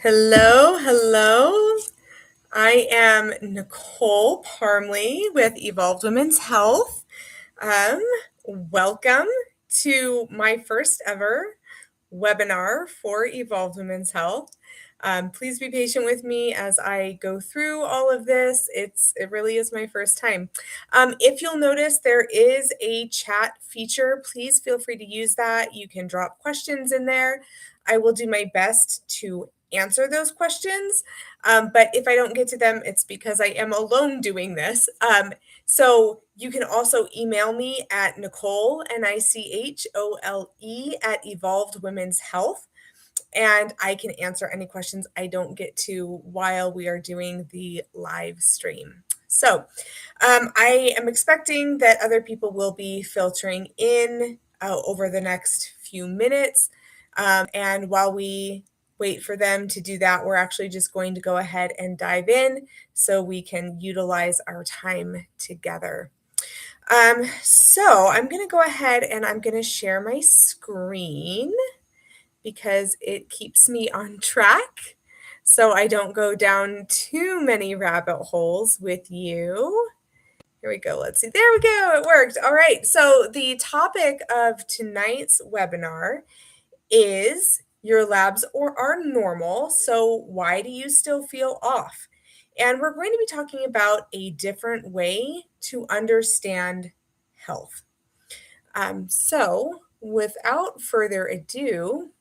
Hello, hello. I am Nicole Parmley with Evolved Women's Health. Um, Welcome to my first ever webinar for Evolved Women's Health. Please be patient with me as I go through all of this. It really is my first time. If you'll notice, there is a chat feature. Please feel free to use that. You can drop questions in there. I will do my best to answer those questions. But if I don't get to them, it's because I am alone doing this. So you can also email me at Nicole, Nichole, at Evolved Women's Health, and I can answer any questions I don't get to while we are doing the live stream. So I am expecting that other people will be filtering in over the next few minutes. And while we wait for them to do that, we're actually just going to go ahead and dive in so we can utilize our time together. So I'm going to go ahead and I'm going to share my screen because it keeps me on track so I don't go down too many rabbit holes with you. Here we go. Let's see. There we go. It worked. All right. So the topic of tonight's webinar is your labs are normal. So why do you still feel off? And we're going to be talking about a different way to understand health. So without further ado,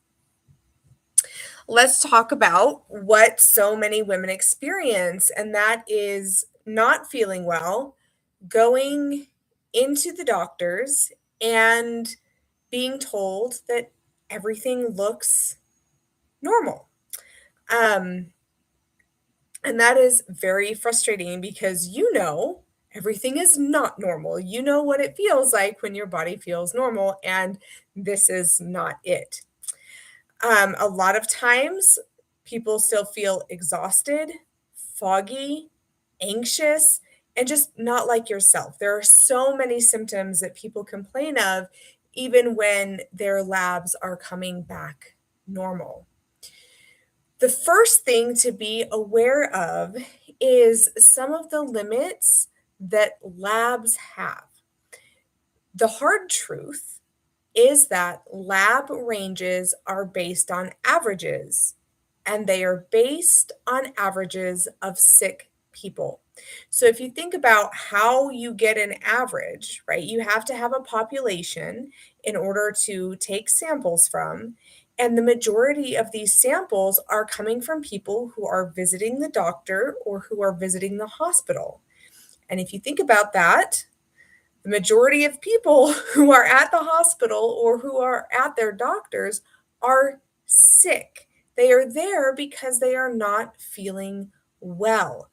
let's talk about what so many women experience, and that is not feeling well, going into the doctors and being told that everything looks normal. And that is very frustrating because everything is not normal. You know what it feels like when your body feels normal, and this is not it. A lot of times, people still feel exhausted, foggy, anxious, and just not like yourself. There are so many symptoms that people complain of, even when their labs are coming back normal. The first thing to be aware of is some of the limits that labs have. The hard truth is that lab ranges are based on averages, and they are based on averages of sick people. So if you think about how you get an average, right, you have to have a population in order to take samples from, and the majority of these samples are coming from people who are visiting the doctor or who are visiting the hospital. And if you think about that, the majority of people who are at the hospital or who are at their doctors are sick. They are there because they are not feeling well.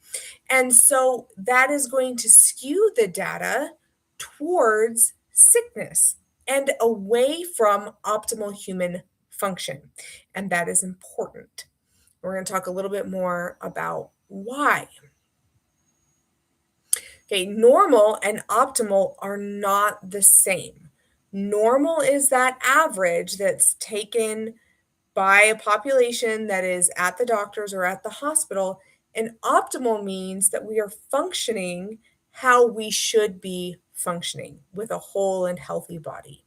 And so that is going to skew the data towards sickness and away from optimal human function. And that is important. We're going to talk a little bit more about why. Okay, normal and optimal are not the same. Normal is that average that's taken by a population that is at the doctors or at the hospital, and optimal means that we are functioning how we should be functioning with a whole and healthy body.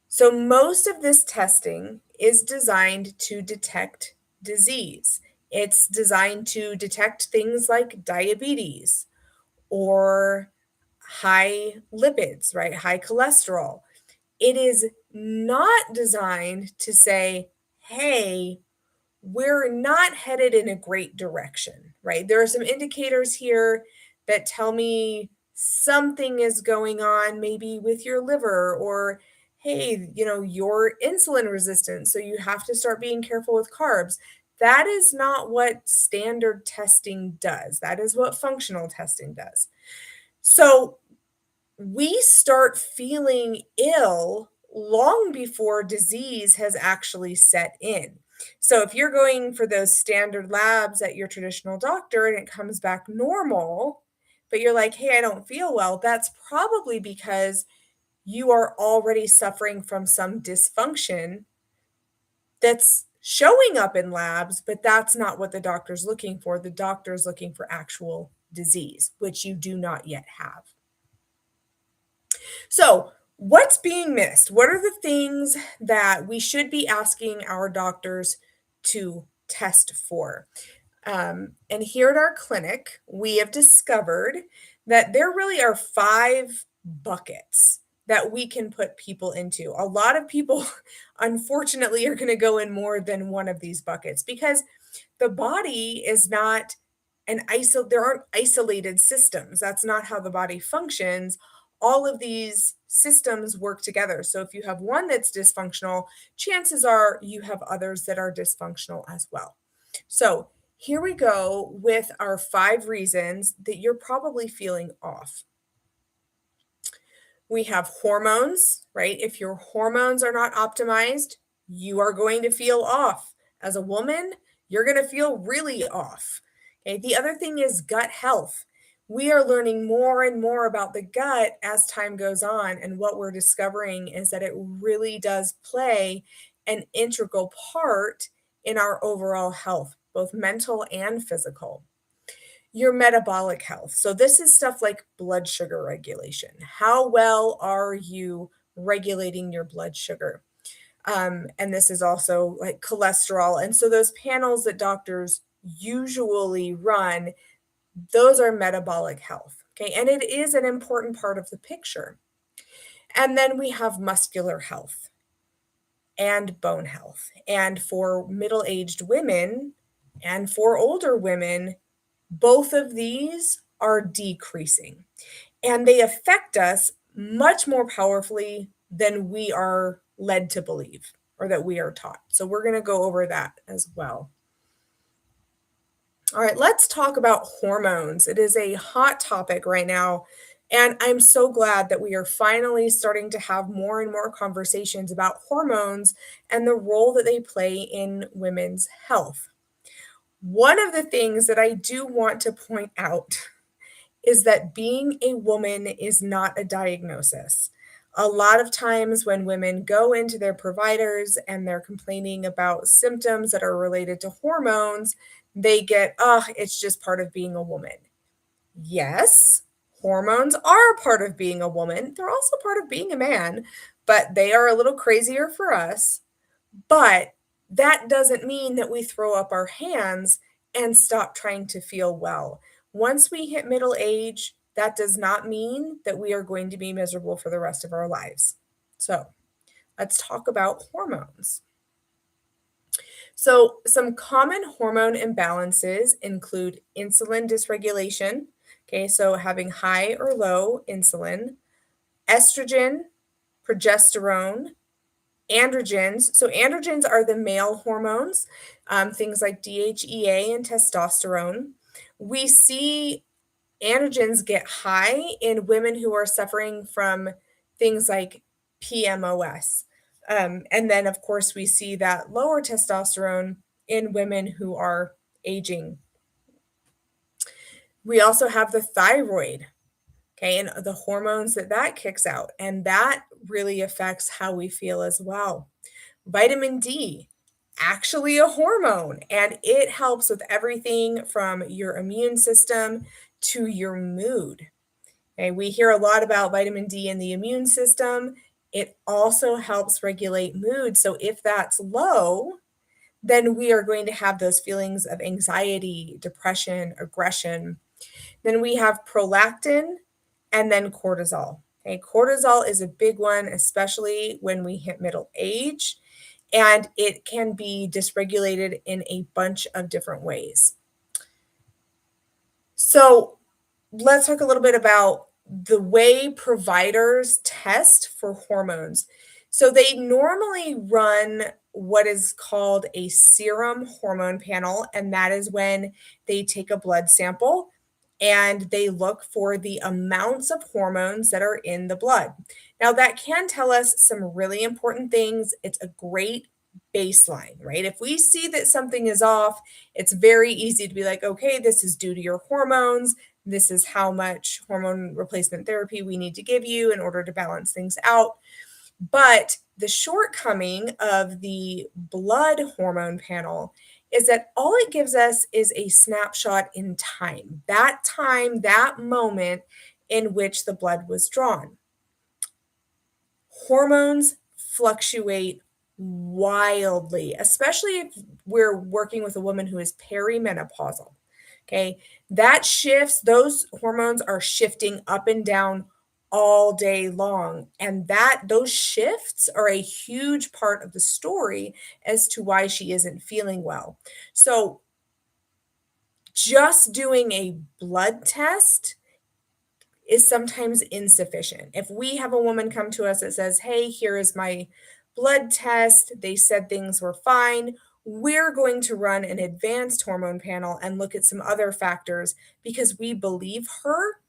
So most of this testing is designed to detect disease. It's designed to detect things like diabetes or high lipids, right? High cholesterol. It is not designed to say, hey, we're not headed in a great direction, right? There are some indicators here that tell me something is going on, maybe with your liver, or hey, you're insulin resistant, so you have to start being careful with carbs. That is not what standard testing does. That is what functional testing does. So we start feeling ill long before disease has actually set in. So if you're going for those standard labs at your traditional doctor and it comes back normal, but you're like, hey, I don't feel well, that's probably because you are already suffering from some dysfunction that's showing up in labs, but that's not what the doctor's looking for. The doctor's looking for actual disease, which you do not yet have. So, what's being missed? What are the things that we should be asking our doctors to test for? And here at our clinic, we have discovered that there really are 5 buckets that we can put people into. A lot of people, unfortunately, are going to go in more than one of these buckets because the body is not there aren't isolated systems. That's not how the body functions. All of these systems work together. So if you have one that's dysfunctional, chances are you have others that are dysfunctional as well. So here we go with our 5 reasons that you're probably feeling off. We have hormones, right? If your hormones are not optimized, you are going to feel off. As a woman, you're going to feel really off. Okay. The other thing is gut health. We are learning more and more about the gut as time goes on. And what we're discovering is that it really does play an integral part in our overall health, both mental and physical. Your metabolic health. So, this is stuff like blood sugar regulation. How well are you regulating your blood sugar? And this is also like cholesterol. And so, those panels that doctors usually run, those are metabolic health. Okay. And it is an important part of the picture. And then we have muscular health and bone health. And for middle aged women and for older women, both of these are decreasing, and they affect us much more powerfully than we are led to believe or that we are taught. So, we're going to go over that as well. All right, let's talk about hormones. It is a hot topic right now, and I'm so glad that we are finally starting to have more and more conversations about hormones and the role that they play in women's health. One of the things that I do want to point out is that being a woman is not a diagnosis. A lot of times when women go into their providers and they're complaining about symptoms that are related to hormones, they get, oh, it's just part of being a woman. Yes, hormones are a part of being a woman. They're also part of being a man, but they are a little crazier for us. But that doesn't mean that we throw up our hands and stop trying to feel well. Once we hit middle age, that does not mean that we are going to be miserable for the rest of our lives. So, let's talk about hormones. So, some common hormone imbalances include insulin dysregulation. Okay, so having high or low insulin, estrogen, progesterone, androgens. So, androgens are the male hormones, things like DHEA and testosterone. We see androgens get high in women who are suffering from things like PMOS. And then, of course, we see that lower testosterone in women who are aging. We also have the thyroid, okay, and the hormones that kicks out, and that really affects how we feel as well. Vitamin D, actually a hormone, and it helps with everything from your immune system to your mood. Okay, we hear a lot about vitamin D in the immune system. It also helps regulate mood. So if that's low, then we are going to have those feelings of anxiety, depression, aggression. Then we have prolactin and then cortisol. Okay, cortisol is a big one, especially when we hit middle age, and it can be dysregulated in a bunch of different ways. So, let's talk a little bit about the way providers test for hormones. So they normally run what is called a serum hormone panel, and that is when they take a blood sample and they look for the amounts of hormones that are in the blood. Now, that can tell us some really important things. It's a great baseline, right? If we see that something is off, it's very easy to be like, okay, this is due to your hormones. This is how much hormone replacement therapy we need to give you in order to balance things out. But The shortcoming of the blood hormone panel is that all it gives us is a snapshot in time, that moment in which the blood was drawn. Hormones fluctuate wildly, especially if we're working with a woman who is perimenopausal. Okay. That shifts, those hormones are shifting up and down all day long. And those shifts are a huge part of the story as to why she isn't feeling well. So just doing a blood test is sometimes insufficient. If we have a woman come to us that says, "Hey, here is my blood test. They said things were fine." We're going to run an advanced hormone panel and look at some other factors because we believe her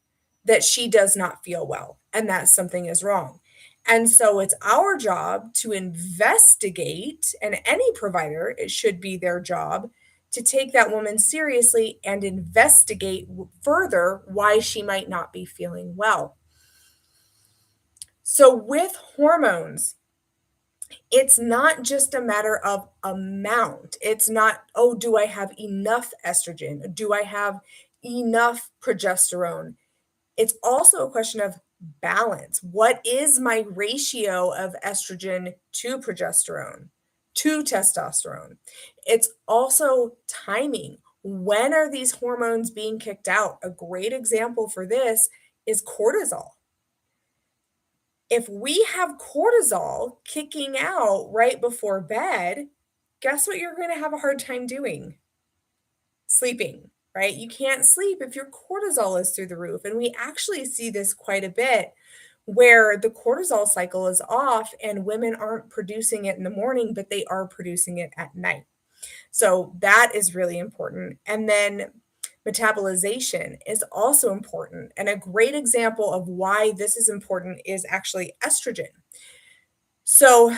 that she does not feel well and that something is wrong. And so it's our job to investigate, and any provider, it should be their job to take that woman seriously and investigate further why she might not be feeling well. So, with hormones, it's not just a matter of amount. It's not, oh, do I have enough estrogen? Do I have enough progesterone? It's also a question of balance. What is my ratio of estrogen to progesterone, to testosterone? It's also timing. When are these hormones being kicked out? A great example for this is cortisol. If we have cortisol kicking out right before bed, guess what you're going to have a hard time doing? Sleeping, right? You can't sleep if your cortisol is through the roof. And we actually see this quite a bit where the cortisol cycle is off and women aren't producing it in the morning, but they are producing it at night. So that is really important. And then metabolization is also important. And a great example of why this is important is actually estrogen. So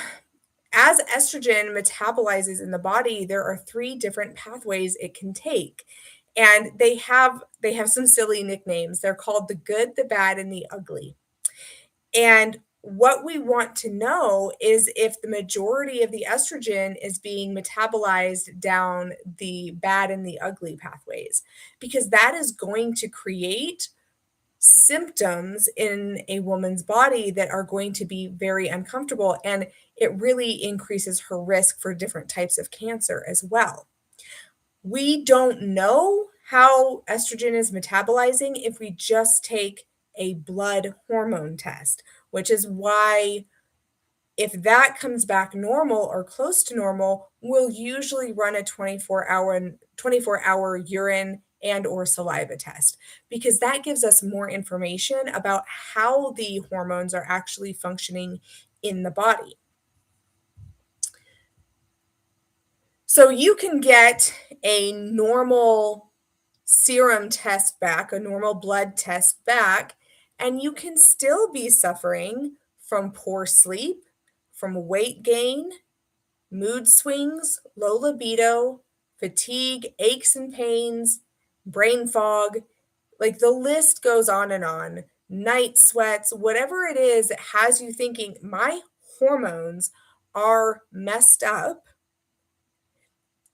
as estrogen metabolizes in the body, there are three different pathways it can take. And they have some silly nicknames. They're called the good, the bad, and the ugly. And what we want to know is if the majority of the estrogen is being metabolized down the bad and the ugly pathways, because that is going to create symptoms in a woman's body that are going to be very uncomfortable. And it really increases her risk for different types of cancer as well. We don't know how estrogen is metabolizing if we just take a blood hormone test, which is why if that comes back normal or close to normal, we'll usually run a 24-hour urine and or saliva test because that gives us more information about how the hormones are actually functioning in the body. So you can get a normal serum test back, a normal blood test back, and you can still be suffering from poor sleep, from weight gain, mood swings, low libido, fatigue, aches and pains, brain fog. Like the list goes on and on. Night sweats, whatever it is that has you thinking, my hormones are messed up.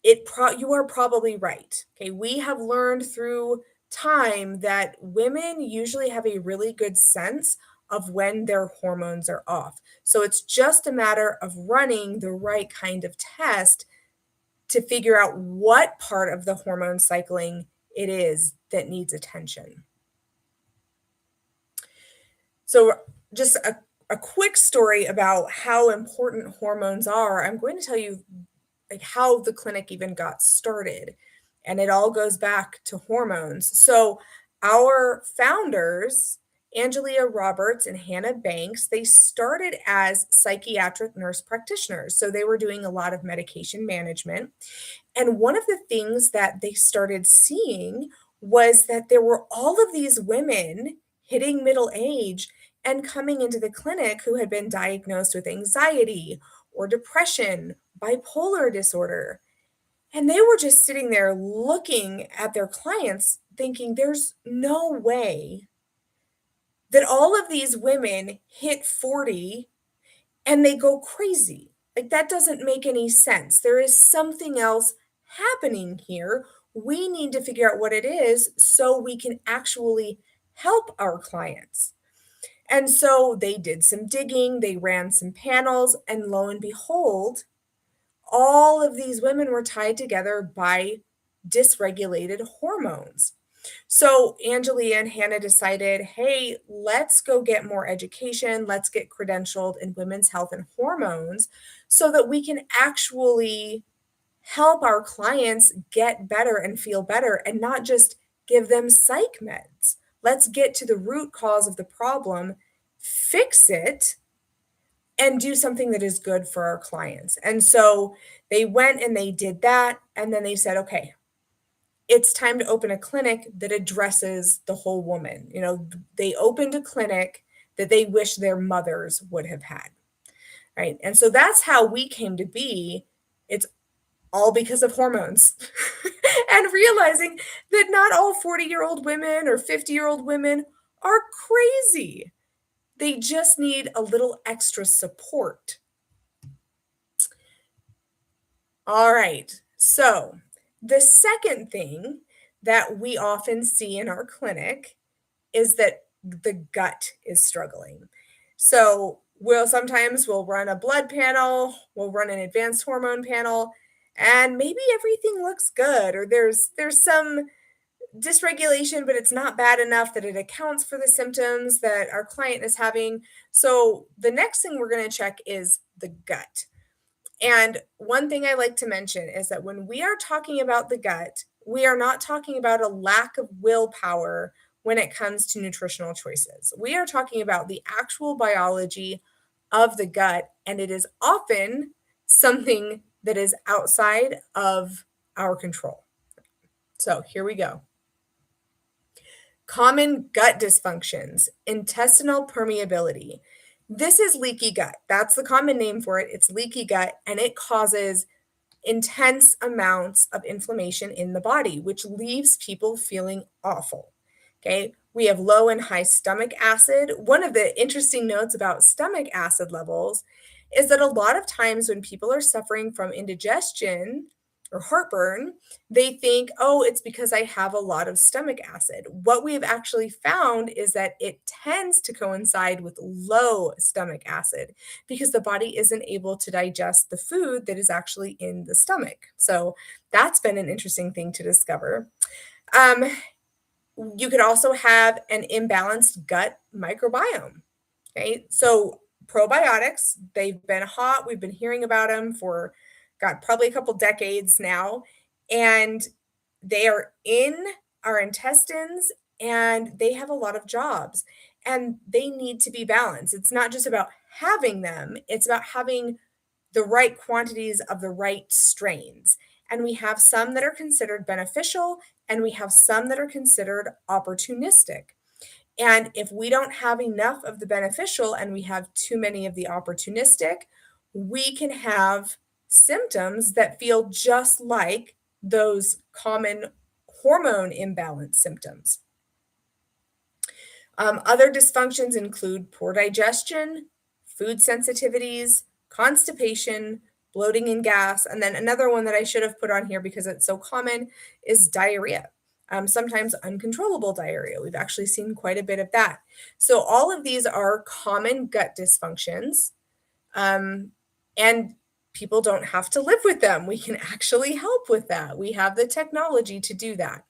You are probably right. Okay, we have learned through time that women usually have a really good sense of when their hormones are off. So it's just a matter of running the right kind of test to figure out what part of the hormone cycling it is that needs attention. So just a quick story about how important hormones are. I'm going to tell you like how the clinic even got started. And it all goes back to hormones. So our founders, Angelia Roberts and Hannah Banks, they started as psychiatric nurse practitioners. So they were doing a lot of medication management. And one of the things that they started seeing was that there were all of these women hitting middle age and coming into the clinic who had been diagnosed with anxiety or depression, bipolar disorder. And they were just sitting there looking at their clients, thinking, there's no way that all of these women hit 40 and they go crazy. Like, that doesn't make any sense. There is something else happening here. We need to figure out what it is so we can actually help our clients. And so they did some digging, they ran some panels, and lo and behold, all of these women were tied together by dysregulated hormones. So Angelia and Hannah decided, hey, let's go get more education. Let's get credentialed in women's health and hormones so that we can actually help our clients get better and feel better and not just give them psych meds. Let's get to the root cause of the problem, fix it, and do something that is good for our clients. And so they went and they did that. And then they said, okay, it's time to open a clinic that addresses the whole woman. They opened a clinic that they wish their mothers would have had. Right. And so that's how we came to be. It's all because of hormones and realizing that not all 40-year-old women or 50-year-old women are crazy. They just need a little extra support. All right. So the second thing that we often see in our clinic is that the gut is struggling. So we'll run a blood panel, we'll run an advanced hormone panel, and maybe everything looks good, or there's some dysregulation, but it's not bad enough that it accounts for the symptoms that our client is having. So the next thing we're going to check is the gut. And one thing I like to mention is that when we are talking about the gut, we are not talking about a lack of willpower when it comes to nutritional choices. We are talking about the actual biology of the gut, and it is often something that is outside of our control. So here we go. Common gut dysfunctions, intestinal permeability. This is leaky gut. That's the common name for it. It's leaky gut, and it causes intense amounts of inflammation in the body, which leaves people feeling awful. Okay. We have low and high stomach acid. One of the interesting notes about stomach acid levels is that a lot of times when people are suffering from indigestion or heartburn, they think, oh, it's because I have a lot of stomach acid. What we have actually found is that it tends to coincide with low stomach acid because the body isn't able to digest the food that is actually in the stomach. So that's been an interesting thing to discover. You could also have an imbalanced gut microbiome. Okay, so probiotics, they've been hot. We've been hearing about them for, God, probably a couple decades now. And they are in our intestines and they have a lot of jobs and they need to be balanced. It's not just about having them, it's about having the right quantities of the right strains. And we have some that are considered beneficial and we have some that are considered opportunistic. And if we don't have enough of the beneficial and we have too many of the opportunistic, we can have symptoms that feel just like those common hormone imbalance symptoms. Other dysfunctions include poor digestion, food sensitivities, constipation, bloating and gas. And then another one that I should have put on here because it's so common is diarrhea. Sometimes uncontrollable diarrhea. We've actually seen quite a bit of that. So all of these are common gut dysfunctions, and people don't have to live with them. We can actually help with that. We have the technology to do that.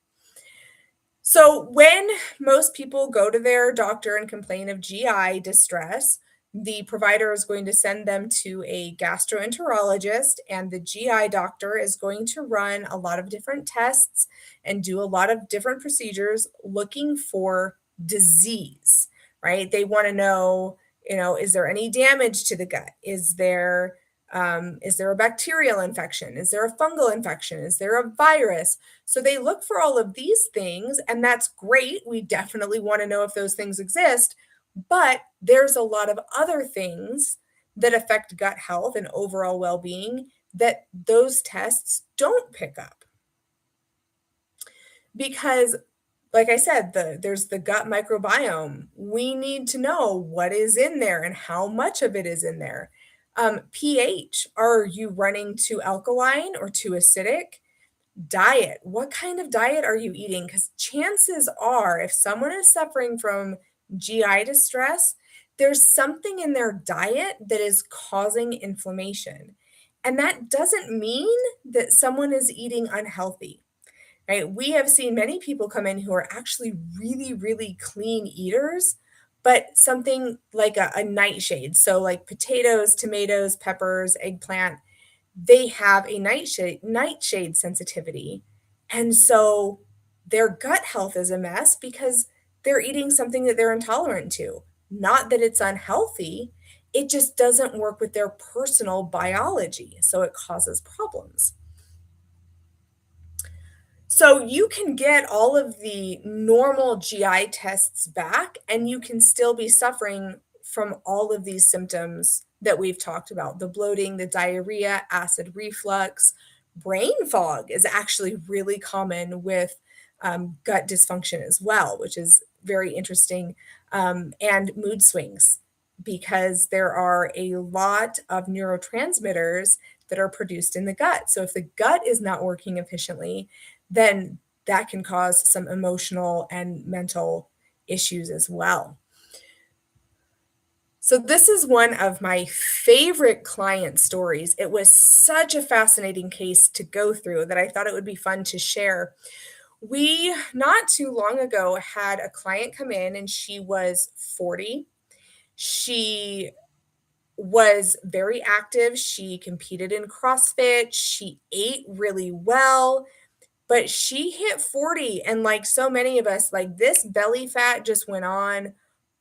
So when most people go to their doctor and complain of GI distress, the provider is going to send them to a gastroenterologist, and the GI doctor is going to run a lot of different tests and do a lot of different procedures looking for disease, right? They want to know, is there any damage to the gut? Is there a bacterial infection? Is there a fungal infection? Is there a virus? So they look for all of these things, and that's great. We definitely want to know if those things exist, but there's a lot of other things that affect gut health and overall well-being that those tests don't pick up. Because, like I said, there's the gut microbiome. We need to know what is in there and how much of it is in there. pH. Are you running too alkaline or too acidic? Diet. What kind of diet are you eating? Because chances are, if someone is suffering from GI distress, there's something in their diet that is causing inflammation. And that doesn't mean that someone is eating unhealthy, right? We have seen many people come in who are actually really, really clean eaters, but something like a nightshade. So, like potatoes, tomatoes, peppers, eggplant, they have a nightshade sensitivity. And so their gut health is a mess because they're eating something that they're intolerant to. Not that it's unhealthy, it just doesn't work with their personal biology. So it causes problems. So you can get all of the normal GI tests back, and you can still be suffering from all of these symptoms that we've talked about: the bloating, the diarrhea, acid reflux. Brain fog is actually really common with gut dysfunction as well, which is very interesting, and mood swings, because there are a lot of neurotransmitters that are produced in the gut. So if the gut is not working efficiently, then that can cause some emotional and mental issues as well. So, this is one of my favorite client stories. It was such a fascinating case to go through that I thought it would be fun to share. We, not too long ago, had a client come in and she was 40. She was very active. She competed in CrossFit. She ate really well. But she hit 40, and like so many of us, like this belly fat just went on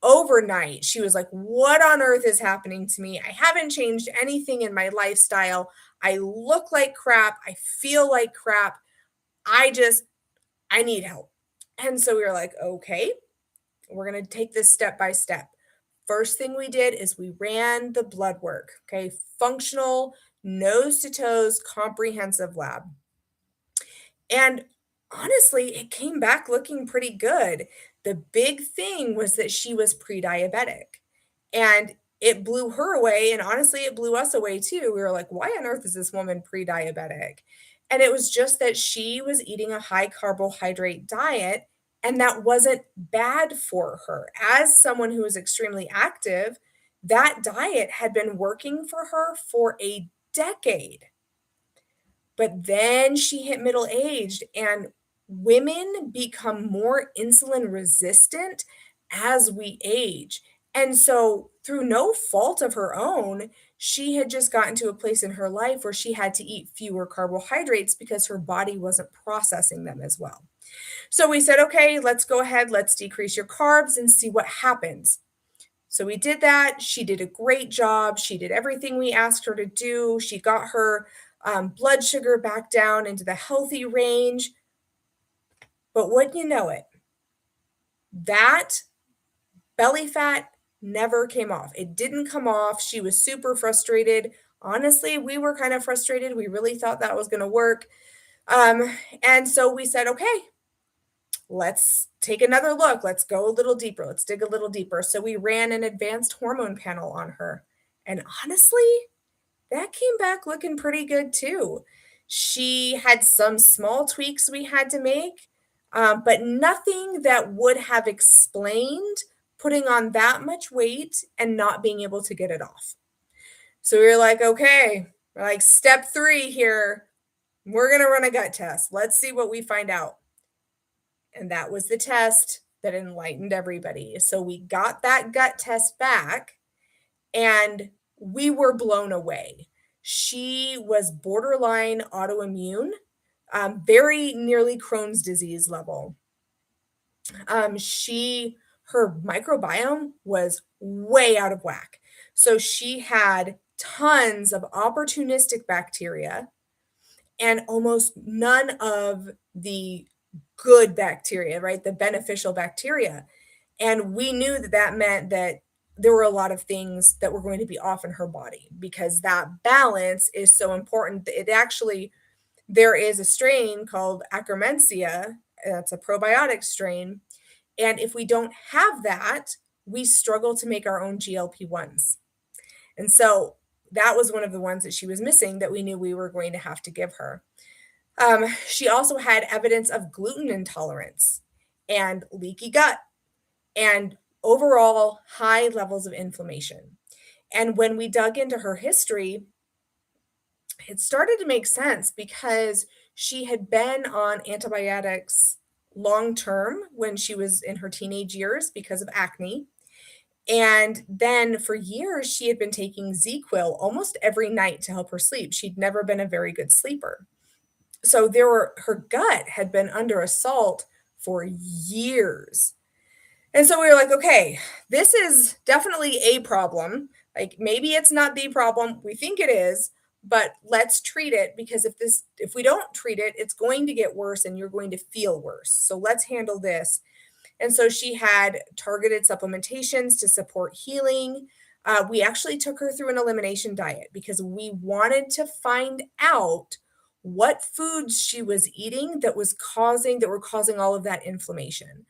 overnight. She was like, "What on earth is happening to me? I haven't changed anything in my lifestyle. I look like crap. I feel like crap. I just I need help." And so we were like, "Okay, we're going to take this step by step." First thing we did is we ran the blood work, okay? Functional, nose to toes, comprehensive lab. And honestly, it came back looking pretty good. The big thing was that she was pre-diabetic, and it blew her away, and honestly, it blew us away too. We were like, "Why on earth is this woman pre-diabetic?" And it was just that she was eating a high carbohydrate diet, and that wasn't bad for her. As someone who is extremely active, that diet had been working for her for a decade. But then she hit middle aged, and women become more insulin resistant as we age. And so, through no fault of her own, she had just gotten to a place in her life where she had to eat fewer carbohydrates because her body wasn't processing them as well. So we said, okay, let's go ahead, let's decrease your carbs and see what happens. So we did that. She did a great job. She did everything we asked her to do. She got her blood sugar back down into the healthy range. But wouldn't you know it, that belly fat never came off. It didn't come off. She was super frustrated. Honestly, we were kind of frustrated. We really thought that was going to work. And so we said, okay, let's take another look. Let's go a little deeper. Let's dig a little deeper. So we ran an advanced hormone panel on her. And honestly, that came back looking pretty good too. She had some small tweaks we had to make, but nothing that would have explained putting on that much weight and not being able to get it off. So we were like, okay, we're like step 3 here. We're going to run a gut test. Let's see what we find out. And that was the test that enlightened everybody. So we got that gut test back, and we were blown away. She was borderline autoimmune, very nearly Crohn's disease level. Her microbiome was way out of whack. So she had tons of opportunistic bacteria and almost none of the good bacteria, right? The beneficial bacteria. And we knew that that meant that there were a lot of things that were going to be off in her body, because that balance is so important. It actually, there is a strain called Akkermansia. That's a probiotic strain. And if we don't have that, we struggle to make our own GLP-1s. And so That was one of the ones that she was missing that we knew we were going to have to give her. She also had evidence of gluten intolerance and leaky gut and overall high levels of inflammation. And when we dug into her history, it started to make sense because she had been on antibiotics long term when she was in her teenage years because of acne. And then for years, she had been taking Z-Quil almost every night to help her sleep. She'd never been a very good sleeper. So her gut had been under assault for years. And so we were like, okay, this is definitely a problem. Like maybe it's not the problem. We think it is, but let's treat it because if we don't treat it, it's going to get worse and you're going to feel worse. So let's handle this. And so she had targeted supplementations to support healing. We actually took her through an elimination diet because we wanted to find out what foods she was eating that were causing all of that inflammation.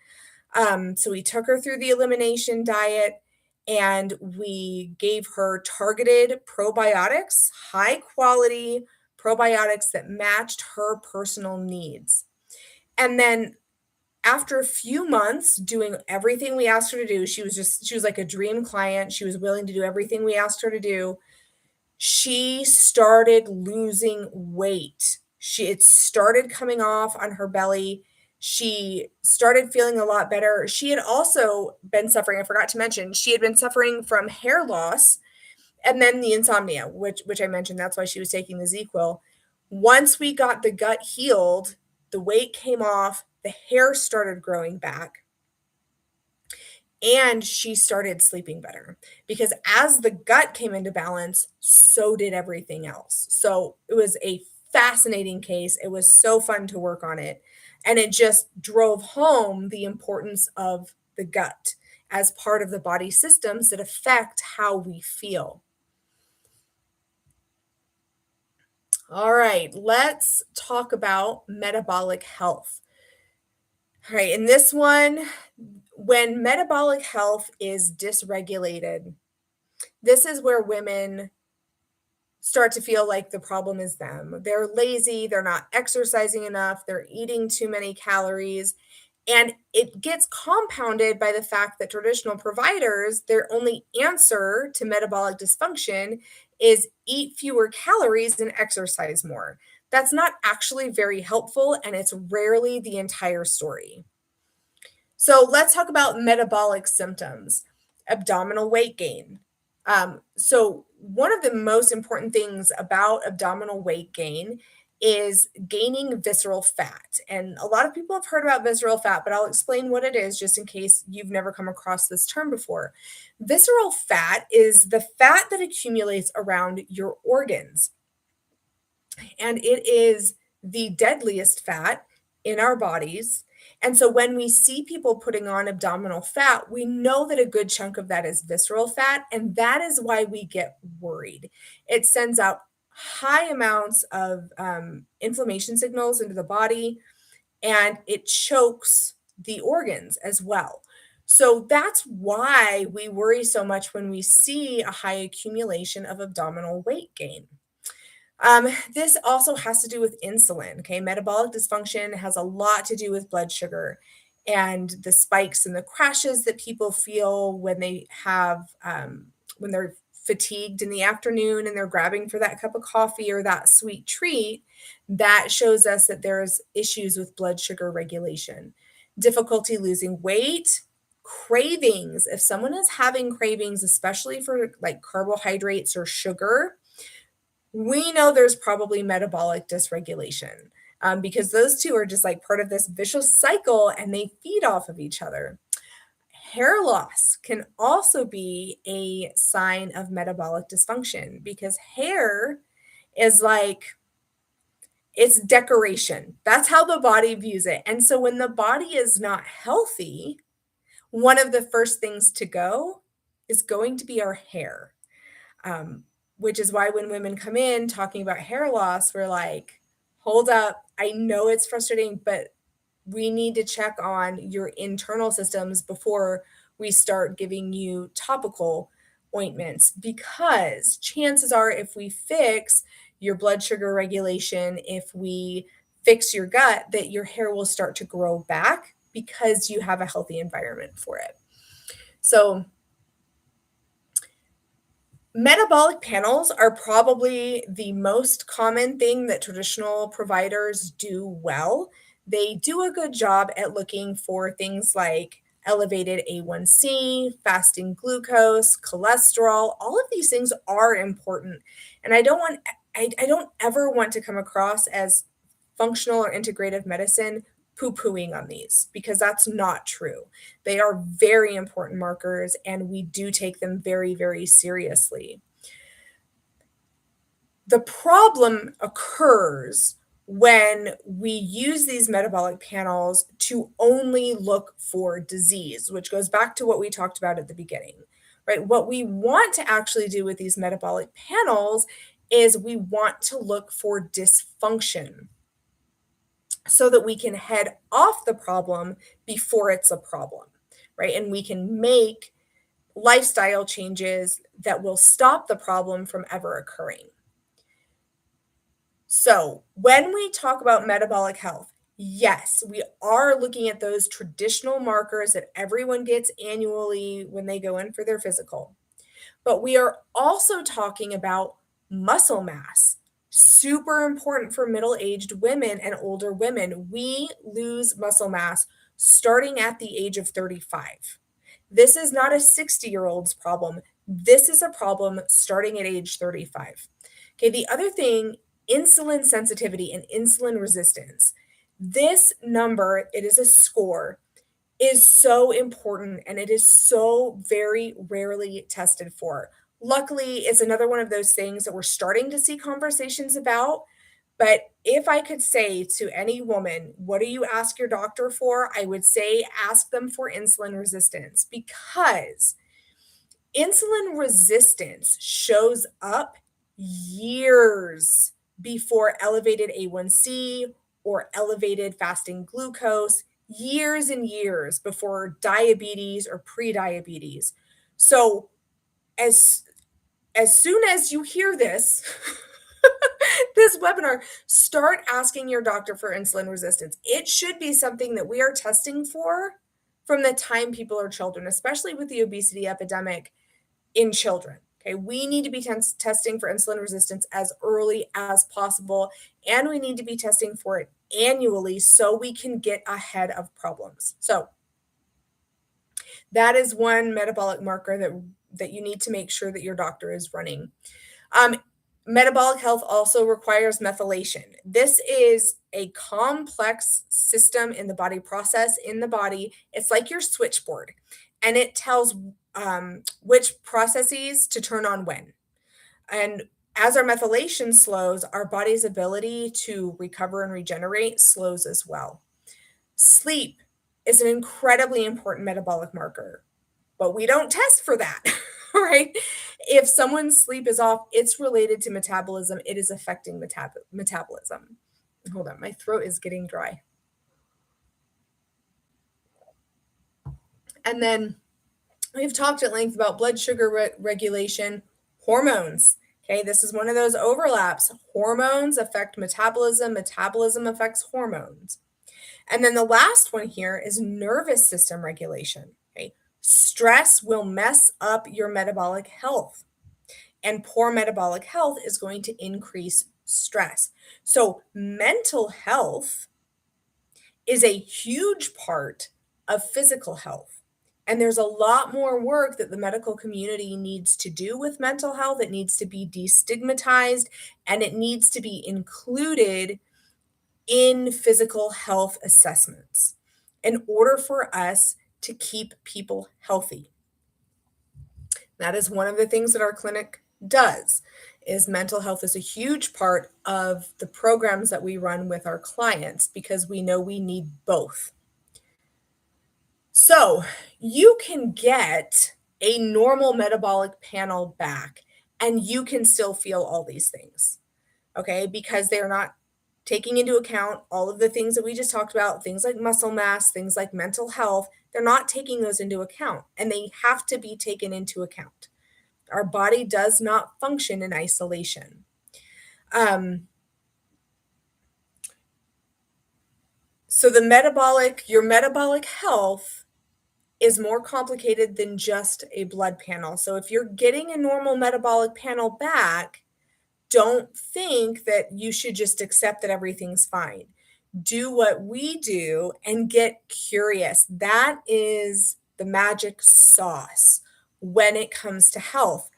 So we took her through the elimination diet and we gave her targeted probiotics, high quality probiotics that matched her personal needs. And then after a few months doing everything we asked her to do, she was like a dream client. She was willing to do everything we asked her to do. She started losing weight. It started coming off on her belly. She started feeling a lot better. She had also been suffering, I forgot to mention, she had been suffering from hair loss and then the insomnia, which I mentioned, that's why she was taking the Z-Quil. Once we got the gut healed, the weight came off, the hair started growing back, and she started sleeping better because as the gut came into balance, so did everything else. So it was a fascinating case. It was so fun to work on it. And it just drove home the importance of the gut as part of the body systems that affect how we feel. All right, let's talk about metabolic health. All right, in this one, when metabolic health is dysregulated, this is where women start to feel like the problem is them. They're lazy, they're not exercising enough, they're eating too many calories. And it gets compounded by the fact that traditional providers, their only answer to metabolic dysfunction is eat fewer calories and exercise more. That's not actually very helpful, and it's rarely the entire story. So let's talk about metabolic symptoms. Abdominal weight gain. So one of the most important things about abdominal weight gain is gaining visceral fat. And a lot of people have heard about visceral fat, but I'll explain what it is just in case you've never come across this term before. Visceral fat is the fat that accumulates around your organs, and it is the deadliest fat in our bodies. And so when we see people putting on abdominal fat, we know that a good chunk of that is visceral fat. And that is why we get worried. It sends out high amounts of inflammation signals into the body, and it chokes the organs as well. So that's why we worry so much when we see a high accumulation of abdominal weight gain. This also has to do with insulin. Okay. Metabolic dysfunction has a lot to do with blood sugar and the spikes and the crashes that people feel when when they're fatigued in the afternoon and they're grabbing for that cup of coffee or that sweet treat. That shows us that there's issues with blood sugar regulation, difficulty losing weight, cravings. If someone is having cravings, especially for like carbohydrates or sugar, we know there's probably metabolic dysregulation, because those two are just like part of this vicious cycle and they feed off of each other. Hair loss can also be a sign of metabolic dysfunction because hair is like it's decoration. That's how the body views it. And so when the body is not healthy, one of the first things to go is going to be our hair. Um, which is why when women come in talking about hair loss, we're like, hold up. I know it's frustrating, but we need to check on your internal systems before we start giving you topical ointments, because chances are if we fix your blood sugar regulation, if we fix your gut, that your hair will start to grow back because you have a healthy environment for it. So metabolic panels are probably the most common thing that traditional providers do well. They do a good job at looking for things like elevated A1C, fasting glucose, cholesterol. All of these things are important. And I don't ever want to come across as functional or integrative medicine poo-pooing on these, because that's not true. They are very important markers, and we do take them very, very seriously. The problem occurs when we use these metabolic panels to only look for disease, which goes back to what we talked about at the beginning, right? What we want to actually do with these metabolic panels is we want to look for dysfunction so that we can head off the problem before it's a problem, right? And we can make lifestyle changes that will stop the problem from ever occurring. So, when we talk about metabolic health, yes, we are looking at those traditional markers that everyone gets annually when they go in for their physical. But we are also talking about muscle mass. Super important for middle-aged women and older women. We lose muscle mass starting at the age of 35. This is not a 60-year-old's problem. This is a problem starting at age 35. Okay, the other thing, insulin sensitivity and insulin resistance. This number, it is a score, is so important, and it is so very rarely tested for. Luckily, it's another one of those things that we're starting to see conversations about. But if I could say to any woman, what do you ask your doctor for? I would say ask them for insulin resistance, because insulin resistance shows up years before elevated A1C or elevated fasting glucose, years and years before diabetes or prediabetes. So as as soon as you hear this this webinar, start asking your doctor for insulin resistance. It should be something that we are testing for from the time people are children, especially with the obesity epidemic in children. Okay, we need to be testing for insulin resistance as early as possible, and we need to be testing for it annually so we can get ahead of problems. So that is one metabolic marker that you need to make sure that your doctor is running. Um, Metabolic health also requires methylation. This is a complex system in the body, process in the body. It's like your switchboard, and it tells which processes to turn on when. And as our methylation slows, our body's ability to recover and regenerate slows as well. Sleep is an incredibly important metabolic marker, but we don't test for that, right? If someone's sleep is off, it's related to metabolism. It is affecting metabolism. Hold on, my throat is getting dry. And then we've talked at length about blood sugar regulation, hormones. Okay, this is one of those overlaps. Hormones affect metabolism, metabolism affects hormones. And then the last one here is nervous system regulation. Okay, stress will mess up your metabolic health, and poor metabolic health is going to increase stress. So, mental health is a huge part of physical health. And there's a lot more work that the medical community needs to do with mental health. It needs to be destigmatized, and it needs to be included in physical health assessments in order for us to keep people healthy. That is one of the things that our clinic does. Is mental health is a huge part of the programs that we run with our clients, because we know we need both. So you can get a normal metabolic panel back, and you can still feel all these things, okay? Because they're not taking into account all of the things that we just talked about, things like muscle mass, things like mental health. They're not taking those into account, and they have to be taken into account. Our body does not function in isolation. Um, so your metabolic health is more complicated than just a blood panel. So if you're getting a normal metabolic panel back, don't think that you should just accept that everything's fine. Do what we do and get curious. That is the magic sauce when it comes to health.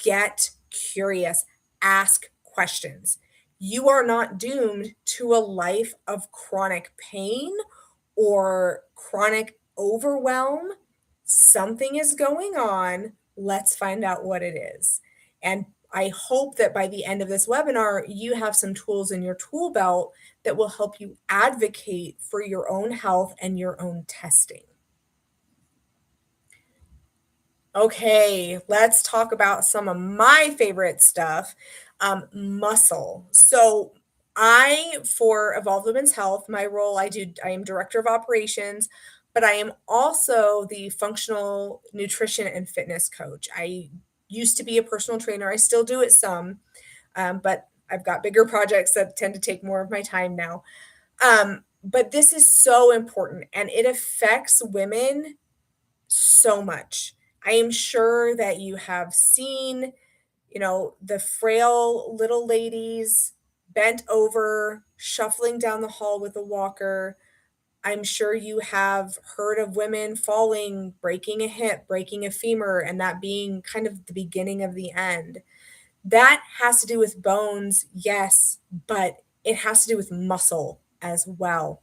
Get curious, ask questions. You are not doomed to a life of chronic pain or chronic overwhelm. Something is going on. Let's find out what it is. And I hope that by the end of this webinar, you have some tools in your tool belt that will help you advocate for your own health and your own testing. Okay, let's talk about some of my favorite stuff, muscle. So for Evolve Women's Health, my role, I am director of operations, but I am also the functional nutrition and fitness coach. I used to be a personal trainer. I still do it some, but I've got bigger projects that tend to take more of my time now. But this is so important and it affects women so much. I am sure that you have seen, the frail little ladies bent over, shuffling down the hall with a walker. I'm sure you have heard of women falling, breaking a hip, breaking a femur, and that being kind of the beginning of the end. That has to do with bones, yes, but it has to do with muscle as well.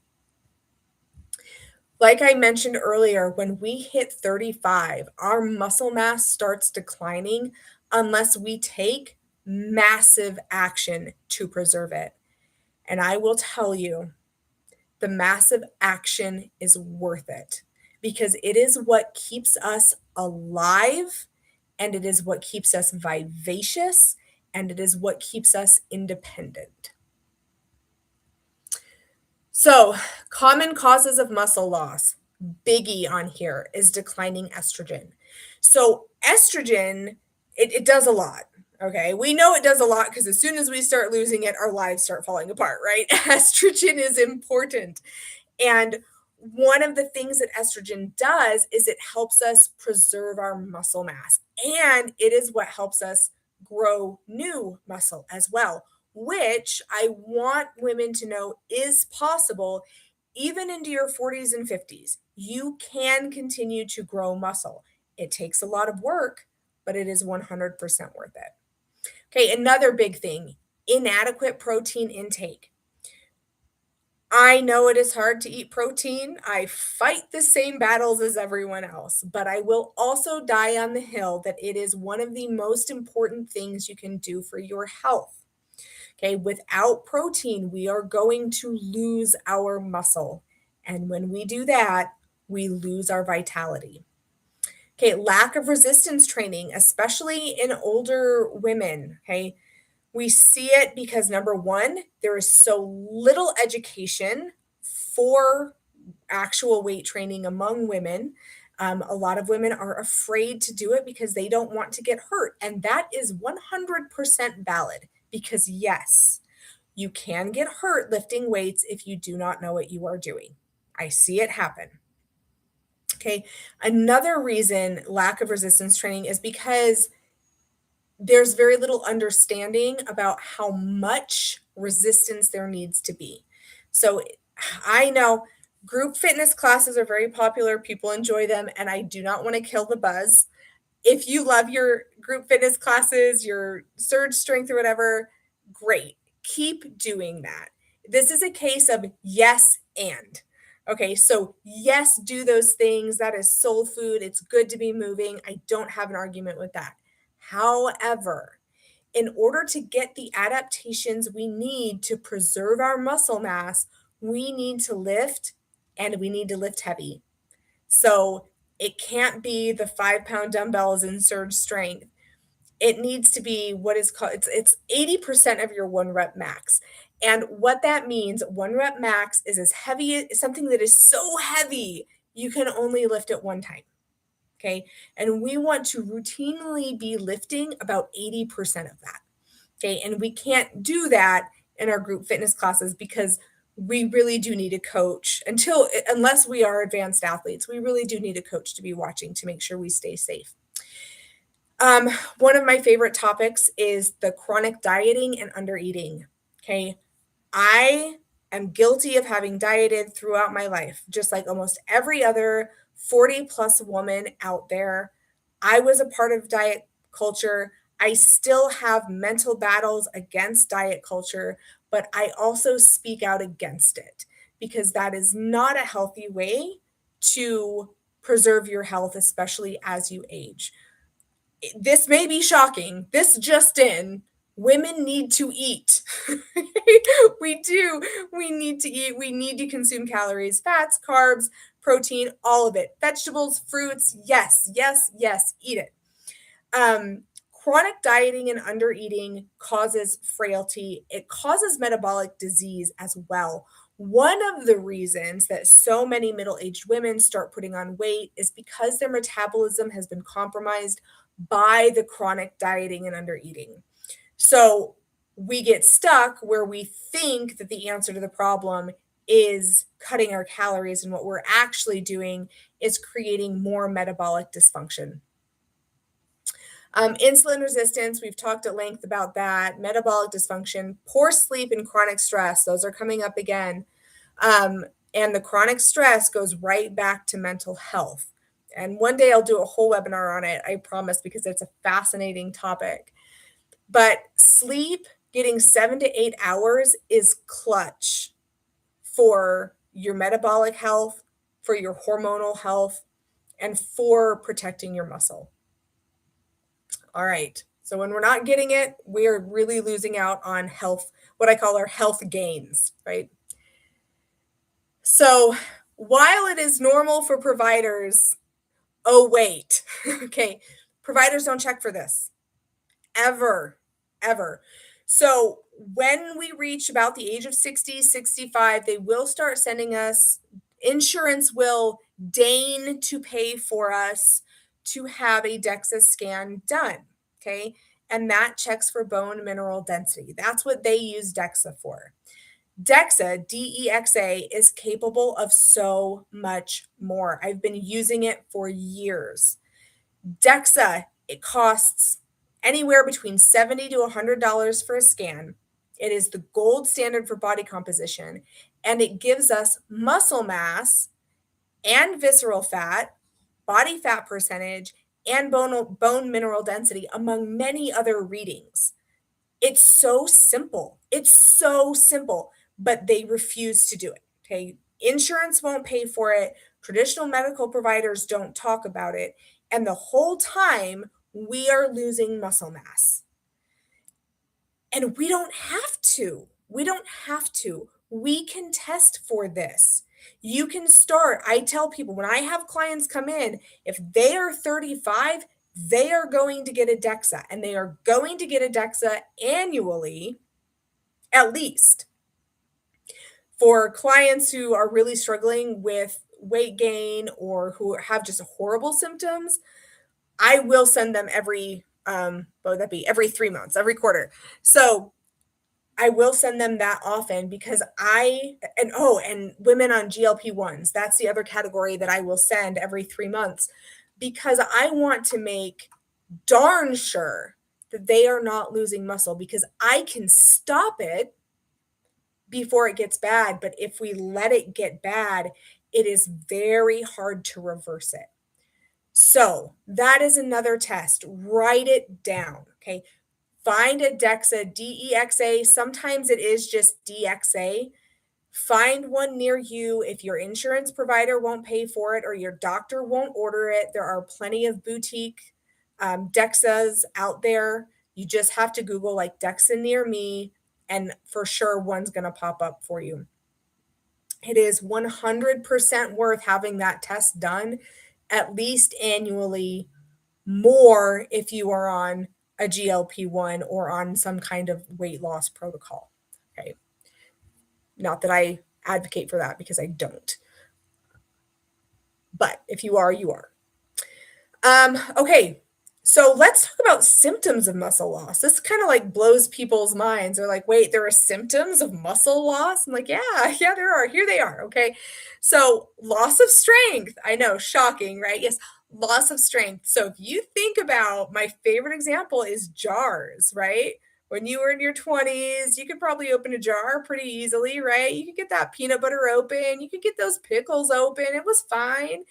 Like I mentioned earlier, when we hit 35, our muscle mass starts declining unless we take massive action to preserve it. And I will tell you, the massive action is worth it because it is what keeps us alive and it is what keeps us vivacious and it is what keeps us independent. So, common causes of muscle loss, biggie on here is declining estrogen. So, estrogen, it does a lot. Okay. We know it does a lot because as soon as we start losing it, our lives start falling apart, right? Estrogen is important. And one of the things that estrogen does is it helps us preserve our muscle mass. And it is what helps us grow new muscle as well, which I want women to know is possible even into your 40s and 50s. You can continue to grow muscle. It takes a lot of work, but it is 100% worth it. Okay, another big thing, inadequate protein intake. I know it is hard to eat protein. I fight the same battles as everyone else, but I will also die on the hill that it is one of the most important things you can do for your health. Okay, without protein, we are going to lose our muscle. And when we do that, we lose our vitality. Okay, lack of resistance training, especially in older women. Okay, we see it because number one, there is so little education for actual weight training among women. A lot of women are afraid to do it because they don't want to get hurt. And that is 100% valid because, yes, you can get hurt lifting weights if you do not know what you are doing. I see it happen. Okay. Another reason lack of resistance training is because there's very little understanding about how much resistance there needs to be. So I know group fitness classes are very popular. People enjoy them, and I do not want to kill the buzz. If you love your group fitness classes, your surge strength or whatever, great. Keep doing that. This is a case of yes and. Okay, so yes, do those things. That is soul food. It's good to be moving. I don't have an argument with that. However, in order to get the adaptations we need to preserve our muscle mass, we need to lift and we need to lift heavy. So it can't be the 5-pound dumbbells and surge strength. It needs to be what is called, it's 80% of your 1 rep max. And what that means, 1 rep max is as heavy, something that is so heavy, you can only lift it one time. Okay. And we want to routinely be lifting about 80% of that. Okay. And we can't do that in our group fitness classes because we really do need a coach unless we are advanced athletes, we really do need a coach to be watching to make sure we stay safe. Um, One of my favorite topics is the chronic dieting and undereating. Okay. I am guilty of having dieted throughout my life, just like almost every other 40 plus woman out there. I was a part of diet culture. I still have mental battles against diet culture, but I also speak out against it because that is not a healthy way to preserve your health, especially as you age. This may be shocking. This just in, women need to eat. We do. We need to eat. We need to consume calories, fats, carbs, protein, all of it. Vegetables, fruits. Yes, yes, yes, eat it. Chronic dieting and undereating causes frailty. It causes metabolic disease as well. One of the reasons that so many middle-aged women start putting on weight is because their metabolism has been compromised by the chronic dieting and undereating. So we get stuck where we think that the answer to the problem is cutting our calories, and what we're actually doing is creating more metabolic dysfunction. Insulin resistance, we've talked at length about that. Metabolic dysfunction, poor sleep, and chronic stress, those are coming up again. And the chronic stress goes right back to mental health. And one day I'll do a whole webinar on it, I promise, because it's a fascinating topic. But sleep, getting 7 to 8 hours is clutch for your metabolic health, for your hormonal health, and for protecting your muscle. All right. So when we're not getting it, we are really losing out on health, what I call our health gains, right? So while it is normal for providers, oh, wait, okay, providers don't check for this ever, ever. So when we reach about the age of 60, 65, they will start sending us, insurance will deign to pay for us to have a DEXA scan done. Okay. And that checks for bone mineral density. That's what they use DEXA for. DEXA, DEXA, is capable of so much more. I've been using it for years. DEXA, it costs anywhere between $70 to $100 for a scan. It is the gold standard for body composition, and it gives us muscle mass and visceral fat, body fat percentage, and bone mineral density, among many other readings. It's so simple. It's so simple, but they refuse to do it. Okay. Insurance won't pay for it. Traditional medical providers don't talk about it. And the whole time, we are losing muscle mass. And we don't have to. We don't have to. We can test for this. You can start. I tell people when I have clients come in, if they are 35, they are going to get a DEXA, and they are going to get a DEXA annually, at least. For clients who are really struggling with weight gain or who have just horrible symptoms, I will send them what would that be? Every 3 months, every quarter. So I will send them that often because and women on GLP-1s, that's the other category that I will send every 3 months because I want to make darn sure that they are not losing muscle because I can stop it before it gets bad. But if we let it get bad, it is very hard to reverse it. So that is another test. Write it down. Okay. Find a DEXA, DEXA. Sometimes it is just DXA. Find one near you. If your insurance provider won't pay for it or your doctor won't order it, there are plenty of boutique DEXAs out there. You just have to Google like DEXA near me, and for sure one's going to pop up for you. It is 100% worth having that test done at least annually, more if you are on a GLP-1 or on some kind of weight loss protocol. Okay. Not that I advocate for that because I don't. But if you are, you are. Okay. So let's talk about symptoms of muscle loss. This kind of like blows people's minds. They're like, wait, there are symptoms of muscle loss? I'm like, yeah, yeah, there are. Here they are. Okay. So loss of strength. I know, shocking, right? Yes, loss of strength. So if you think about my favorite example is jars, right? When you were in your 20s, you could probably open a jar pretty easily, right? You could get that peanut butter open, you could get those pickles open. It was fine.